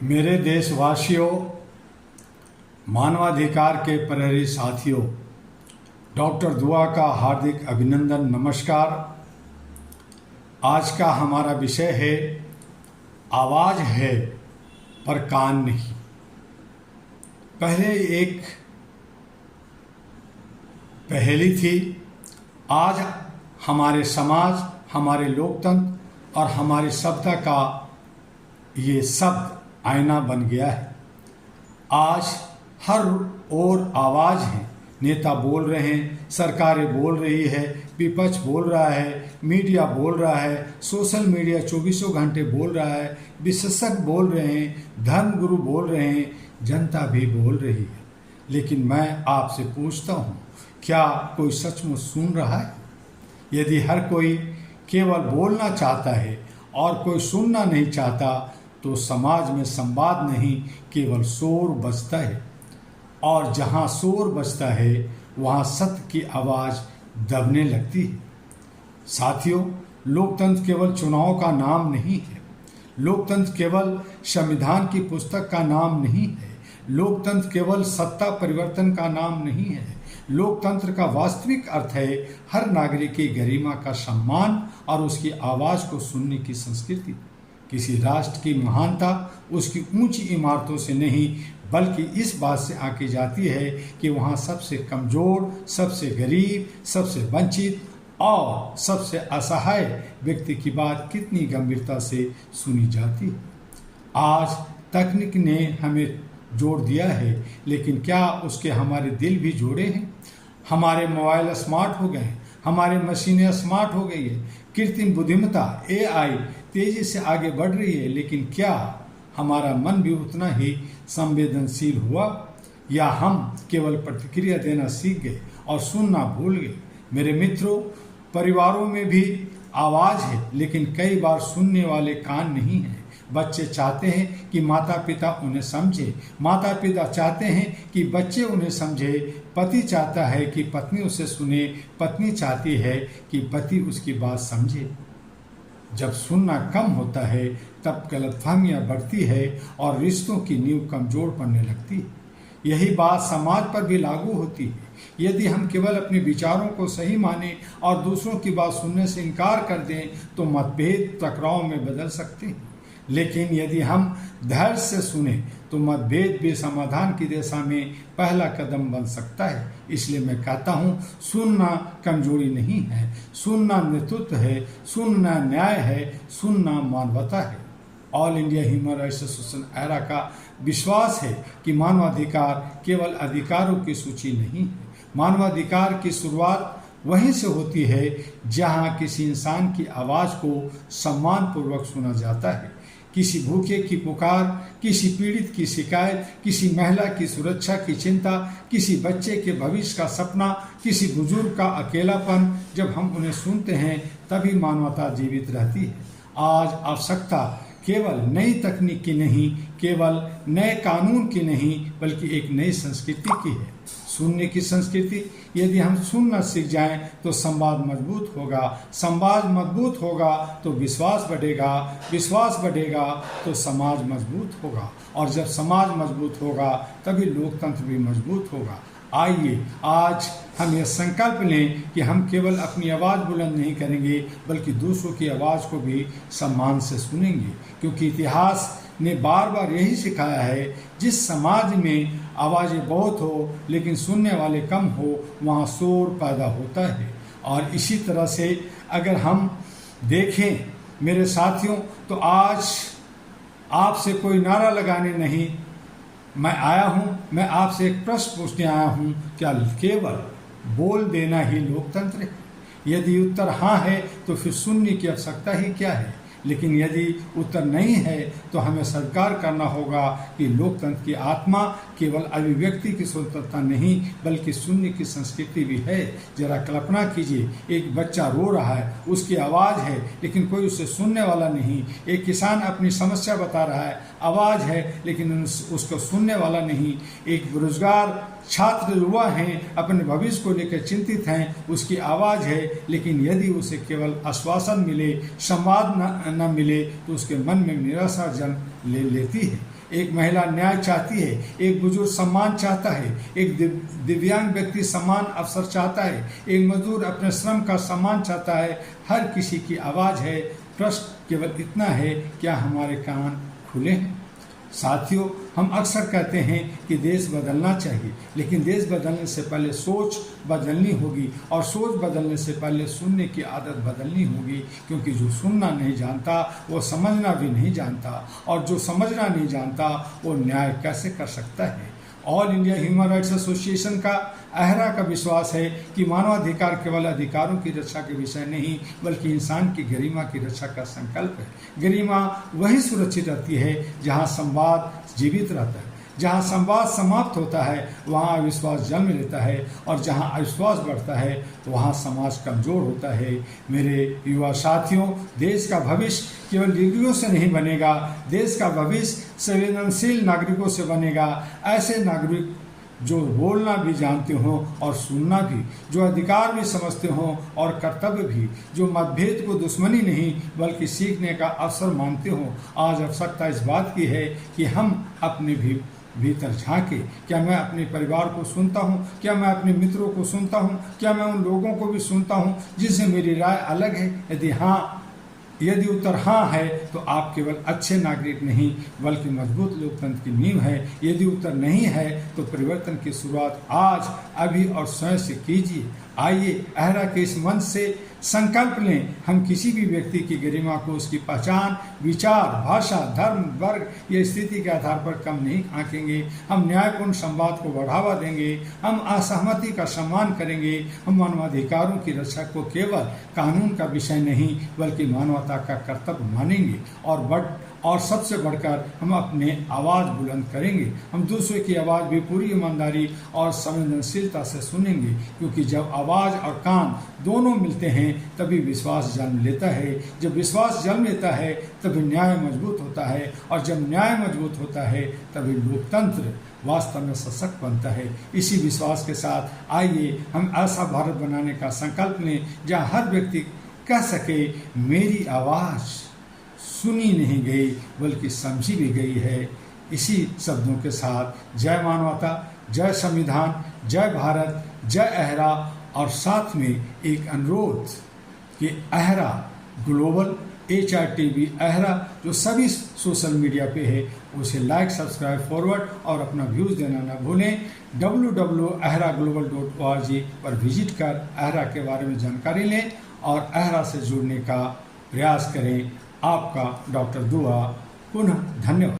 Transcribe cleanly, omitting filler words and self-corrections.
मेरे देशवासियों, मानवाधिकार के प्रहरी साथियों, डॉक्टर दुआ का हार्दिक अभिनंदन, नमस्कार। आज का हमारा विषय है आवाज़ है पर कान नहीं। पहले एक पहेली थी, आज हमारे समाज, हमारे लोकतंत्र और हमारी सभ्यता का ये शब्द आईना बन गया है। आज हर ओर आवाज़ है, नेता बोल रहे हैं, सरकारें बोल रही है, विपक्ष बोल रहा है, मीडिया बोल रहा है, सोशल मीडिया 24 घंटे बोल रहा है, विशेषज्ञ बोल रहे हैं, धर्मगुरु बोल रहे हैं, जनता भी बोल रही है। लेकिन मैं आपसे पूछता हूँ, क्या कोई सचमुच सुन रहा है? यदि हर कोई केवल बोलना चाहता है और कोई सुनना नहीं चाहता, तो समाज में संवाद नहीं, केवल शोर बजता है। और जहाँ शोर बजता है वहाँ सत्य की आवाज़ दबने लगती है। साथियों, लोकतंत्र केवल चुनाव का नाम नहीं है। लोकतंत्र केवल संविधान की पुस्तक का नाम नहीं है। लोकतंत्र केवल सत्ता परिवर्तन का नाम नहीं है। लोकतंत्र का वास्तविक अर्थ है हर नागरिक की गरिमा का सम्मान और उसकी आवाज़ को सुनने की संस्कृति। किसी राष्ट्र की महानता उसकी ऊंची इमारतों से नहीं, बल्कि इस बात से आंकी जाती है कि वहाँ सबसे कमज़ोर, सबसे गरीब, सबसे वंचित और सबसे असहाय व्यक्ति की बात कितनी गंभीरता से सुनी जाती है। आज तकनीक ने हमें जोड़ दिया है, लेकिन क्या उसके हमारे दिल भी जोड़े हैं? हमारे मोबाइल स्मार्ट हो गए हैं, हमारे मशीनें स्मार्ट हो गई है, कृत्रिम बुद्धिमत्ता AI तेजी से आगे बढ़ रही है, लेकिन क्या हमारा मन भी उतना ही संवेदनशील हुआ, या हम केवल प्रतिक्रिया देना सीख गए और सुनना भूल गए? मेरे मित्रों, परिवारों में भी आवाज़ है, लेकिन कई बार सुनने वाले कान नहीं हैं। बच्चे चाहते हैं कि माता पिता उन्हें समझे, माता पिता चाहते हैं कि बच्चे उन्हें समझे, पति चाहता है कि पत्नी उसे सुने, पत्नी चाहती है कि पति उसकी बात समझे। जब सुनना कम होता है तब गलतफहमियां बढ़ती है और रिश्तों की नींव कमजोर पड़ने लगती है। यही बात समाज पर भी लागू होती है। यदि हम केवल अपने विचारों को सही माने और दूसरों की बात सुनने से इनकार कर दें तो मतभेद टकराव में बदल सकते हैं। लेकिन यदि हम धैर्य से सुने तो मतभेद भी समाधान की दिशा में पहला कदम बन सकता है। इसलिए मैं कहता हूँ, सुनना कमजोरी नहीं है, सुनना नेतृत्व है, सुनना न्याय है, सुनना मानवता है। All India human rights association era का विश्वास है कि मानवाधिकार केवल अधिकारों की सूची नहीं है। मानवाधिकार की शुरुआत वहीं से होती है जहाँ किसी इंसान की आवाज़ को सम्मानपूर्वक सुना जाता है। किसी भूखे की पुकार, किसी पीड़ित की शिकायत, किसी महिला की सुरक्षा की चिंता, किसी बच्चे के भविष्य का सपना, किसी बुजुर्ग का अकेलापन, जब हम उन्हें सुनते हैं तभी मानवता जीवित रहती है। आज आवश्यकता केवल नई तकनीक की नहीं, केवल नए कानून की नहीं, बल्कि एक नई संस्कृति की है, सुनने की संस्कृति। यदि हम सुनना सीख जाएं तो संवाद मजबूत होगा, संवाद मजबूत होगा तो विश्वास बढ़ेगा, विश्वास बढ़ेगा तो समाज मजबूत होगा, और जब समाज मजबूत होगा तभी लोकतंत्र भी मजबूत होगा। आइए आज हम यह संकल्प लें कि हम केवल अपनी आवाज़ बुलंद नहीं करेंगे, बल्कि दूसरों की आवाज़ को भी सम्मान से सुनेंगे, क्योंकि इतिहास ने बार बार यही सिखाया है, जिस समाज में आवाज़ें बहुत हो लेकिन सुनने वाले कम हो, वहाँ शोर पैदा होता है। और इसी तरह से अगर हम देखें मेरे साथियों, तो आज आपसे कोई नारा लगाने नहीं मैं आया हूँ, मैं आपसे एक प्रश्न पूछने आया हूँ, क्या केवल बोल देना ही लोकतंत्र है? यदि उत्तर हाँ है तो फिर सुनने की आवश्यकता ही क्या है? लेकिन यदि उत्तर नहीं है तो हमें स्वीकार करना होगा कि लोकतंत्र की आत्मा केवल अभिव्यक्ति की स्वतंत्रता नहीं, बल्कि सुनने की संस्कृति भी है। जरा कल्पना कीजिए, एक बच्चा रो रहा है, उसकी आवाज़ है लेकिन कोई उसे सुनने वाला नहीं। एक किसान अपनी समस्या बता रहा है, आवाज़ है लेकिन उसको सुनने वाला नहीं। एक बेरोजगार छात्र युवा हैं, अपने भविष्य को लेकर चिंतित हैं, उसकी आवाज़ है, लेकिन यदि उसे केवल आश्वासन मिले, संवाद न मिले तो उसके मन में निराशा जन्म ले लेती है। एक महिला न्याय चाहती है, एक बुजुर्ग सम्मान चाहता है, एक दिव्यांग व्यक्ति समान अवसर चाहता है, एक मजदूर अपने श्रम का सम्मान चाहता है। हर किसी की आवाज़ है। प्रश्न केवल इतना है, क्या हमारे कान खुले हैं? साथियों, हम अक्सर कहते हैं कि देश बदलना चाहिए, लेकिन देश बदलने से पहले सोच बदलनी होगी, और सोच बदलने से पहले सुनने की आदत बदलनी होगी, क्योंकि जो सुनना नहीं जानता वो समझना भी नहीं जानता, और जो समझना नहीं जानता वो न्याय कैसे कर सकता है। All India human rights association का अहरा का विश्वास है कि मानवाधिकार केवल अधिकारों की रक्षा के विषय नहीं, बल्कि इंसान की गरिमा की रक्षा का संकल्प है। गरिमा वही सुरक्षित रहती है जहां संवाद जीवित रहता है। जहां संवाद समाप्त होता है वहां अविश्वास जन्म लेता है, और जहां अविश्वास बढ़ता है वहां समाज कमजोर होता है। मेरे युवा साथियों, देश का भविष्य केवल डिग्रियों से नहीं बनेगा, देश का भविष्य संवेदनशील नागरिकों से बनेगा। ऐसे नागरिक जो बोलना भी जानते हों और सुनना भी, जो अधिकार भी समझते हों और कर्तव्य भी, जो मतभेद को दुश्मनी नहीं बल्कि सीखने का अवसर मानते हों। आज आवश्यकता इस बात की है कि हम अपने भीतर झांके। क्या मैं अपने परिवार को सुनता हूँ? क्या मैं अपने मित्रों को सुनता हूँ? क्या मैं उन लोगों को भी सुनता हूँ जिनसे मेरी राय अलग है? यदि उत्तर हाँ है तो आप केवल अच्छे नागरिक नहीं बल्कि मजबूत लोकतंत्र की नींव है। यदि उत्तर नहीं है तो परिवर्तन की शुरुआत आज, अभी और स्वयं से कीजिए। आइए अहरा के इस मंच से संकल्प लें, हम किसी भी व्यक्ति की गरिमा को उसकी पहचान, विचार, भाषा, धर्म, वर्ग या स्थिति के आधार पर कम नहीं आंकेंगे। हम न्यायपूर्ण संवाद को बढ़ावा देंगे, हम असहमति का सम्मान करेंगे, हम मानवाधिकारों की रक्षा को केवल कानून का विषय नहीं बल्कि मानवता का कर्तव्य मानेंगे, और सबसे बढ़कर हम अपने आवाज़ बुलंद करेंगे। हम दूसरे की आवाज़ भी पूरी ईमानदारी और संवेदनशीलता से सुनेंगे, क्योंकि जब आवाज़ और कान दोनों मिलते हैं तभी विश्वास जन्म लेता है। जब विश्वास जन्म लेता है तभी न्याय मजबूत होता है, और जब न्याय मजबूत होता है तभी लोकतंत्र वास्तव में सशक्त बनता है। इसी विश्वास के साथ आइए हम ऐसा भारत बनाने का संकल्प लें जहाँ हर व्यक्ति कह सके, मेरी आवाज़ सुनी नहीं गई बल्कि समझी भी गई है। इसी शब्दों के साथ जय मानवता, जय संविधान, जय भारत, जय अहरा, और साथ में एक अनुरोध कि अहरा ग्लोबल HRTV अहरा जो सभी सोशल मीडिया पे है उसे लाइक, सब्सक्राइब, फॉरवर्ड और अपना व्यूज़ देना ना भूलें। www.ahraglobal.org पर विजिट कर अहरा के बारे में जानकारी लें और अहरा से जुड़ने का प्रयास करें। आपका डॉक्टर दुआ। पुनः धन्यवाद।